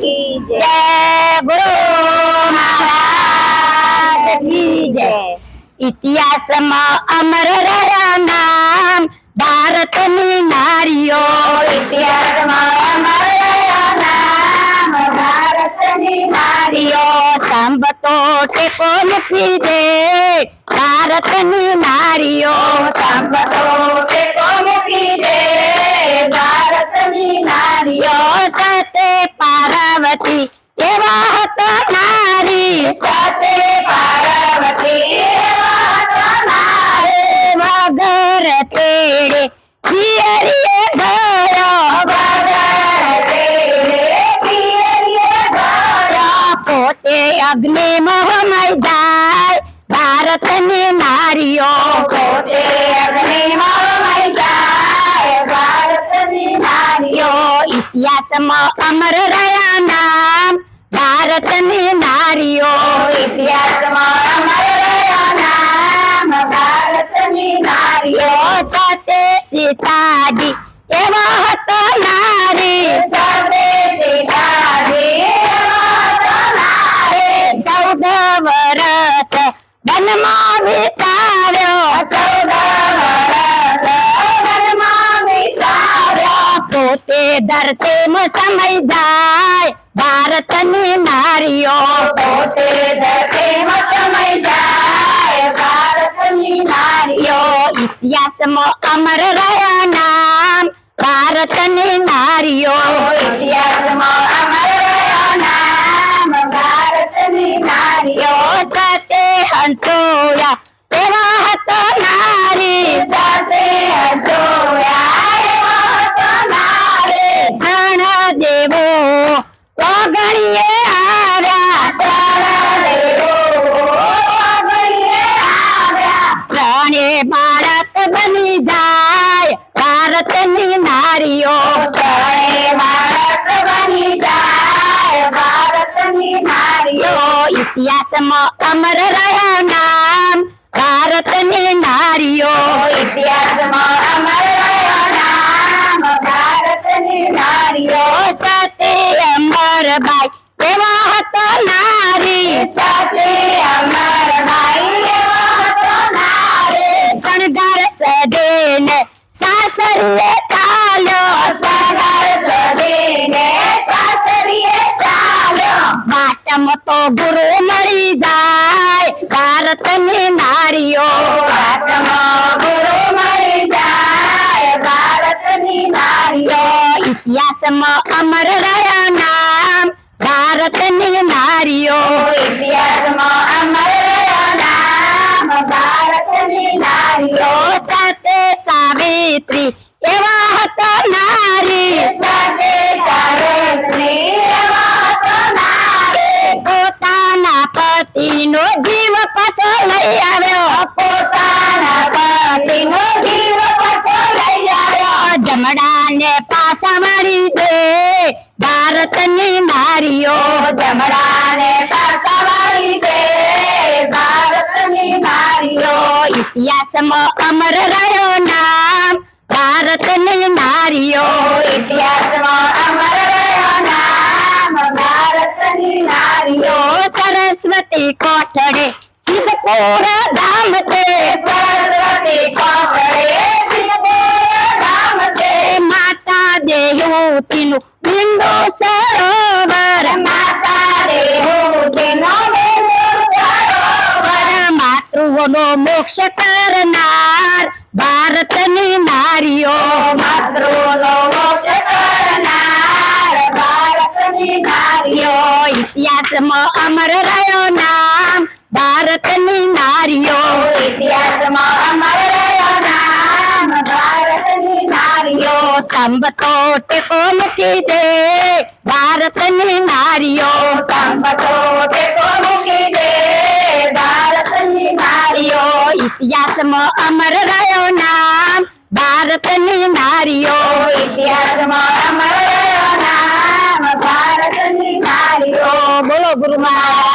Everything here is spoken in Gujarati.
કી જય, ગુરુ મહારાજ કી જય। ઇતિહાસમાં અમર રહ્યા નામ ભારતની નારીઓ, ઇતિહાસમાં અમર રહ્યા નામ ભારતની નારીઓ। સંભતો ટેકો મૂકી દે ભારતની નારીઓ, સંભતો ટેકો મૂકી દે ભારતની નારીઓ। સતે પાર્વતી એવા હતા નારી, સતે પાર્વતી એવા હતા નારી। વગર તેડે પિયરીએ ગયો, વગર તેડે પિયરીએ ગયો। પોતે અગ્નિમાં હોમાઈ જાય ભારતની નારીઓ, પોતે અગ્નિમાં હોમાઈ જાય ભારતની નારીઓ। ઇતિહાસમાં અમર રહ્યા નામ ભારતની નારીઓ, ઇતિહાસમાં અમર રહ્યા નામ ભારતની નારીઓ। સતે સીતાજી એવા હતા નારી, સતે સીતાજી એવા હતા નારી। 14 વર્ષ વનમાં વિતાવ્યો, 14 વર્ષ વનમાં વિતાવ્યો। પોતે ધરતીમાં સમય જાય ભારતની નારીઓ, પોતે ધરતીમાં સમય જાય ભારતની નારીઓ। ઇતિહાસમાં અમર રહ્યા નામ ભારતની નારીઓ, ઇતિહાસમાં અમર રહ્યા નામ ભારતની નારીઓ। સતે હંસોયા એવા હતા નારી, સતે હંસોયા એવા હતા નારી। ત્રણ દેવો ઓગણીએ આવ્યા, ત્રણ દેવો ઓગણીએ આવ્યા। ત્રણે બાળક બની જાય ભારતની નારીઓ, ત્રણે બાળક બની જાય ભારતની નારીઓ। ઇતિહાસમાં અમર રહ્યા નામ ભારતની નારીઓ, ઇતિહાસમાં અમર રહ્યા નામ ભારતની નારીઓ। સતે અમરબાઈ એવા હતા નારી, સતે અમરબાઈ એવા હતા નારી। શણગાર સજીને સાસરીએ ચાલ્યો, શણગાર સજીને સાસરીએ ચાલ્યો। વાટમાં તો ગુરુ મળી જાય ભારતની નારીઓ, વાટમાં ગુરુ મળી જાય ભારતની નારીઓ। ઇતિહાસમાં અમર રહ્યા નામ ભારતની નારીઓ, ઇતિહાસમાં અમર રહ્યા નામ ભારતની નારીઓ। સતે સાવિત્રી એવા હતા નારી, સતે સાવિત્રી એવા હતા નારી। પોતાના પતિનો જીવ પાછો લઈ આવ્યો, પોતાના પતિનો જીવ પાછો લઈ આવ્યો। જમડાને પાછા વાળી દે ભારતની નારીઓ, જમડાને પાછા વાળી દે ભારતની નારીઓ। ઇતિહાસમાં અમર રહ્યો નામ ભારતની નારીઓ, ઇતિહાસમાં અમર રહ્યો નામ ભારતની નારીઓ। સરસ્વતી કોઠડે સિદ્ધપુર ધામ છે, સરસ્વતી કોઠડે સિદ્ધપુર ધામ છે। માતા દેહૂતીનું બિંદુ સરોવર, માતા દેહૂતીનું બિંદુ સરોવર। માતૃઓનો મોક્ષ કરનાર ભારતની નારીઓ, માતૃઓનો મોક્ષ કરનાર ભારતની નારીઓ। ઇતિહાસમાં અમર રહ્યો નામ ભારતની નારીઓ, ઇતિહાસમાં અમર રહ્યો નામ ભારતની નારીઓ। સ્તંભતો ટેકો મૂકી દે ભારતની નારીઓ, સ્તંભતો ટેકો મૂકી દે ભારતની નારીઓ। ઇતિહાસમાં અમર રહ્યો નામ ભારતની નારીઓ, ઇતિહાસમાં અમર રહ્યો નામ ભારતની નારીઓ। બોલો ગુરુ મહારાજ।